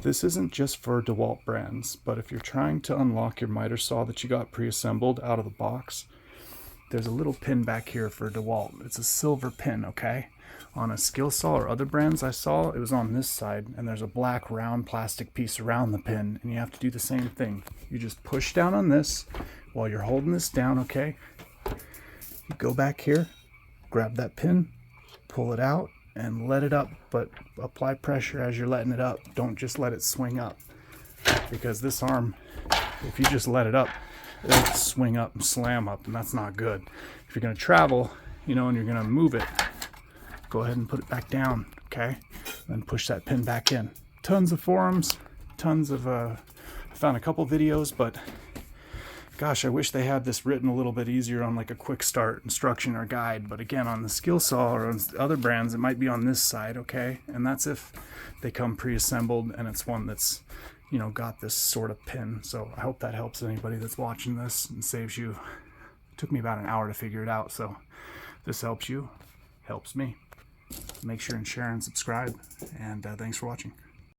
This isn't just for DeWalt brands, but if you're trying to unlock your miter saw that you got pre-assembled out of the box, there's a little pin back here for DeWalt. It's a silver pin, okay? On a skill saw or other brands I saw, it was on this side, and there's a black round plastic piece around the pin, and you have to do the same thing. You just push down on this while you're holding this down, okay? You go back here, grab that pin, pull it out, and let it up, but apply pressure as you're letting it up. Don't just let it swing up, because this arm, if you just let it up, it'll swing up and slam up, and that's not good. If you're going to travel, you know, and you're going to move it, go ahead and put it back down, okay? Then push that pin back in. Tons of forums, tons of, I found a couple videos, but gosh, I wish they had this written a little bit easier on like a quick start instruction or guide. But again, on the skill saw or on other brands, it might be on this side, okay? And that's if they come pre-assembled and it's one that's, you know, got this sort of pin. So I hope that helps anybody that's watching this and saves you. It took me about an hour to figure it out. So if this helps you, helps me. Make sure and share and subscribe. And thanks for watching.